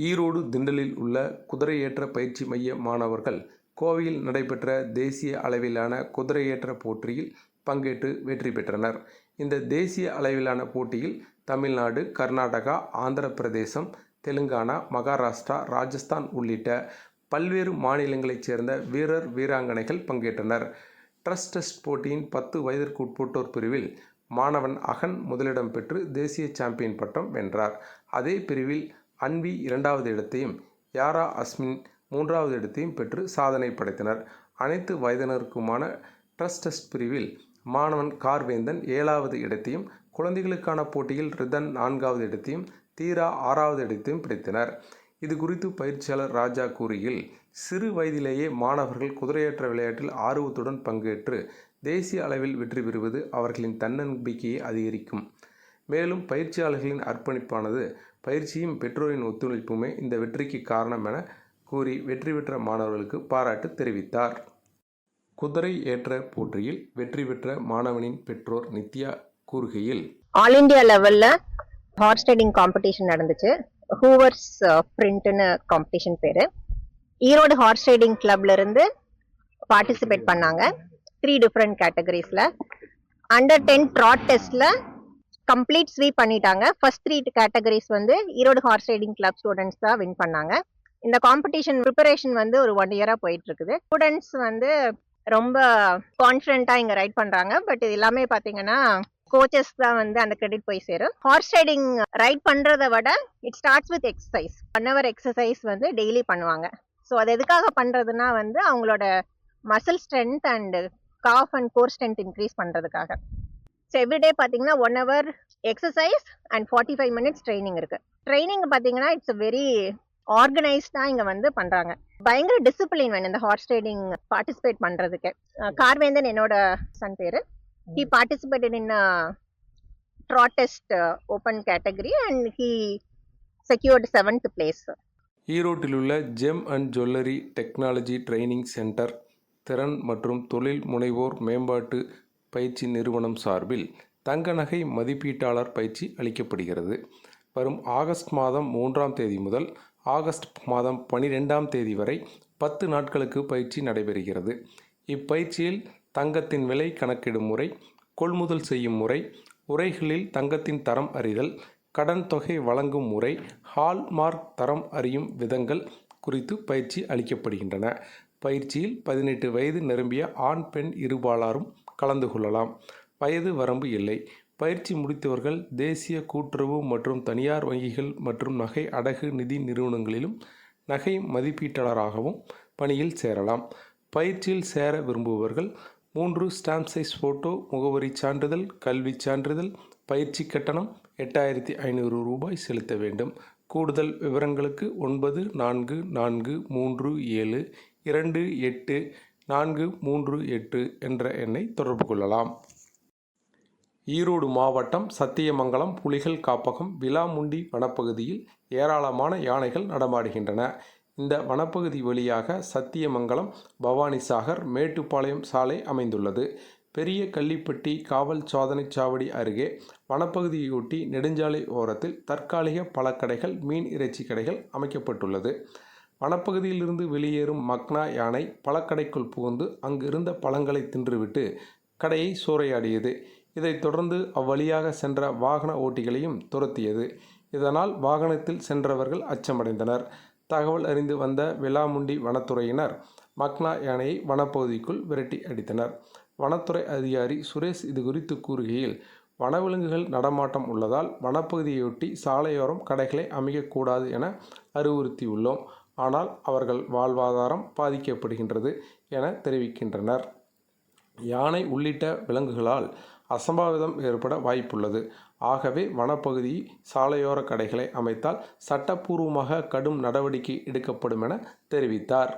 ஈரோடு திண்டலில் உள்ள குதிரையேற்ற பயிற்சி மைய மாணவர்கள் கோவையில் நடைபெற்ற தேசிய அளவிலான குதிரையேற்ற போட்டியில் பங்கேற்று வெற்றி பெற்றனர். இந்த தேசிய அளவிலான போட்டியில் தமிழ்நாடு, கர்நாடகா, ஆந்திர பிரதேசம், தெலுங்கானா, மகாராஷ்டிரா, ராஜஸ்தான் உள்ளிட்ட பல்வேறு மாநிலங்களைச் சேர்ந்த வீரர், வீராங்கனைகள் பங்கேற்றனர். டெஸ்ட் போட்டியின் 10 வயதிற்குட்பட்டோர் பிரிவில் மாணவன் அகன் முதலிடம் பெற்று தேசிய சாம்பியன் பட்டம் வென்றார். அதே பிரிவில் அன்வி 2வது இடத்தையும், யாரா அஸ்மின் 3வது இடத்தையும் பெற்று சாதனை படைத்தனர். அனைத்து வயதினருக்குமான டெஸ்ட் பிரிவில் மாணவன் கார்வேந்தன் 7வது இடத்தையும், குழந்தைகளுக்கான போட்டியில் ரிதன் 4வது இடத்தையும், தீரா 6வது இடத்தையும் பிடித்தனர். இது குறித்து பயிற்சியாளர் ராஜா கூறுகையில், சிறு வயதிலேயே மாணவர்கள் குதிரையேற்ற விளையாட்டில் ஆர்வத்துடன் பங்கேற்று தேசிய அளவில் வெற்றி பெறுவது அவர்களின் தன்னம்பிக்கையை அதிகரிக்கும். மேலும் பயிற்சியாளர்களின் அர்ப்பணிப்பானது பயிற்சியும் பெற்றோரின் ஒத்துழைப்புமே இந்த வெற்றிக்கு காரணம் என கூறி வெற்றி பெற்ற மாணவர்களுக்கு பாராட்டு தெரிவித்தார். குதிரை ஏற்ற போட்டியில் வெற்றி பெற்ற மாணவனின் பெற்றோர் நித்யா கூறுகையில், ஆல் இண்டியா லெவல்ல ஹார்ஸ் ரைடிங் காம்படிஷன் நடந்துச்சு. ஹூவர்ஸ் பிரிண்ட்னு காம்படிஷன் பேரு. ஈரோடு ஹார்ஸ் ரைடிங் கிளப்ல இருந்து பார்ட்டிசிபேட் பண்ணாங்க 3 டிஃப்ரெண்ட் கேட்டகரிஸ்ல. அண்டர் 10 ட்ராட் டெஸ்ட்ல கம்ப்ளீட் ஸ்வீப் பண்ணிட்டாங்க. ஃபர்ஸ்ட் 3 கேட்டகரிஸ் வந்து Erode horse riding club students தான் வின் பண்ணாங்க. இந்த காம்படிஷன் ப்ரிப்பரேஷன் வந்து ஒரு 1 இயரா போயிட்டு இருக்குது. ஸ்டூடெண்ட்ஸ் வந்து ரொம்ப கான்ஃபிடென்ட்டா இங்க ரைட் பண்றாங்க. பட் இது எல்லாமே பாத்தீங்கன்னா கோச்சஸ் தான் வந்து அந்த கிரெடிட் போய் சேரும். ஹார்ஸ் ரைடிங் ரைட் பண்றதை விட it starts with exercise. 1 hour exercise வந்து டெய்லி பண்ணுவாங்க. ஸோ அது எதுக்காக பண்றதுன்னா வந்து அவங்களோட muscle strength and calf and core strength increase பண்றதுக்காக. ஸோ எவ்ரிடே பார்த்தீங்கன்னா 1 hour exercise and 45 minutes training இருக்கு. ட்ரைனிங் பார்த்தீங்கன்னா இட்ஸ் வெரி ஆர்கனைஸ்டா இங்க வந்து பண்றாங்க. பயங்கர டிசிப்ளின் வேணும் இந்த ஹார்ஸ் ரைடிங் பார்ட்டிசிபேட் பண்றதுக்கு. கார்வேந்தன் என்னோட சன் பேரு. He participated in a trot test open category and he secured 7th place. ஈரோட்டில் உள்ள GeM and jewellery technology training centre திறன் மற்றும் தொழில் முனைவோர் மேம்பாட்டு பயிற்சி நிறுவனம் சார்பில் தங்க நகை மதிப்பீட்டாளர் பயிற்சி அளிக்கப்படுகிறது. வரும் ஆகஸ்ட் மாதம் 3ஆம் தேதி முதல் ஆகஸ்ட் மாதம் 12ஆம் தேதி வரை 10 நாட்களுக்கு பயிற்சி நடைபெறுகிறது. இப்பயிற்சியில் தங்கத்தின் விலை கணக்கிடும் முறை, கொள்முதல் செய்யும் முறை, உறைகளில் தங்கத்தின் தரம் அறிதல், கடன் தொகை வழங்கும் முறை, ஹால்மார்க் தரம் அறியும் விதங்கள் குறித்து பயிற்சி அளிக்கப்படுகின்றன. பயிற்சியில் 18 வயது நிரம்பிய ஆண், பெண் இருபாலாரும் கலந்து கொள்ளலாம். வயது வரம்பு இல்லை. பயிற்சி முடித்தவர்கள் தேசிய கூட்டுறவு மற்றும் தனியார் வங்கிகள் மற்றும் நகை அடகு நிதி நிறுவனங்களிலும் நகை மதிப்பீட்டாளராகவும் பணியில் சேரலாம். பயிற்சியில் சேர விரும்புபவர்கள் 3 ஸ்டாம்ப் சைஸ் ஃபோட்டோ, முகவரி சான்றிதழ், கல்வி சான்றிதழ், பயிற்சி கட்டணம் 8500 ரூபாய் செலுத்த வேண்டும். கூடுதல் விவரங்களுக்கு 9437284438 என்ற எண்ணை தொடர்பு கொள்ளலாம். ஈரோடு மாவட்டம் சத்தியமங்கலம் புலிகள் காப்பகம் விலாமுண்டி வனப்பகுதியில் ஏராளமான யானைகள் நடமாடுகின்றன. இந்த வனப்பகுதி வழியாக சத்தியமங்கலம், பவானிசாகர், மேட்டுப்பாளையம் சாலை அமைந்துள்ளது. பெரிய கள்ளிப்பட்டி காவல் சோதனை சாவடி அருகே வனப்பகுதியொட்டி நெடுஞ்சாலை ஓரத்தில் தற்காலிக பழக்கடைகள், மீன் இறைச்சி கடைகள் அமைக்கப்பட்டுள்ளது. வனப்பகுதியிலிருந்து வெளியேறும் மக்னா யானை பழக்கடைக்குள் புகுந்து அங்கு இருந்த பழங்களை தின்றுவிட்டு கடையை சூறையாடியது. இதைத் தொடர்ந்து அவ்வழியாக சென்ற வாகன ஓட்டிகளையும் துரத்தியது. இதனால் வாகனத்தில் சென்றவர்கள் அச்சமடைந்தனர். தகவல் அறிந்து வந்த விலாமுண்டி வனத்துறையினர் மக்னா யானையை வனப்பகுதிக்குள் விரட்டி அடித்தனர். வனத்துறை அதிகாரி சுரேஷ் இது குறித்து கூறுகையில், வனவிலங்குகள் நடமாட்டம் உள்ளதால் வனப்பகுதியொட்டி சாலையோரம் கடைகளை அமைக்கக்கூடாது என அறிவுறுத்தியுள்ளோம். ஆனால் அவர்கள் வாழ்வாதாரம் பாதிக்கப்படுகின்றது என தெரிவிக்கின்றனர். யானை உள்ளிட்ட விலங்குகளால் அசம்பாவிதம் ஏற்பட வாய்ப்புள்ளது. ஆகவே வனப்பகுதி சாலையோர கடைகளை அமைத்தால் சட்டப்பூர்வமாக கடும் நடவடிக்கை எடுக்கப்படும் என தெரிவித்தார்.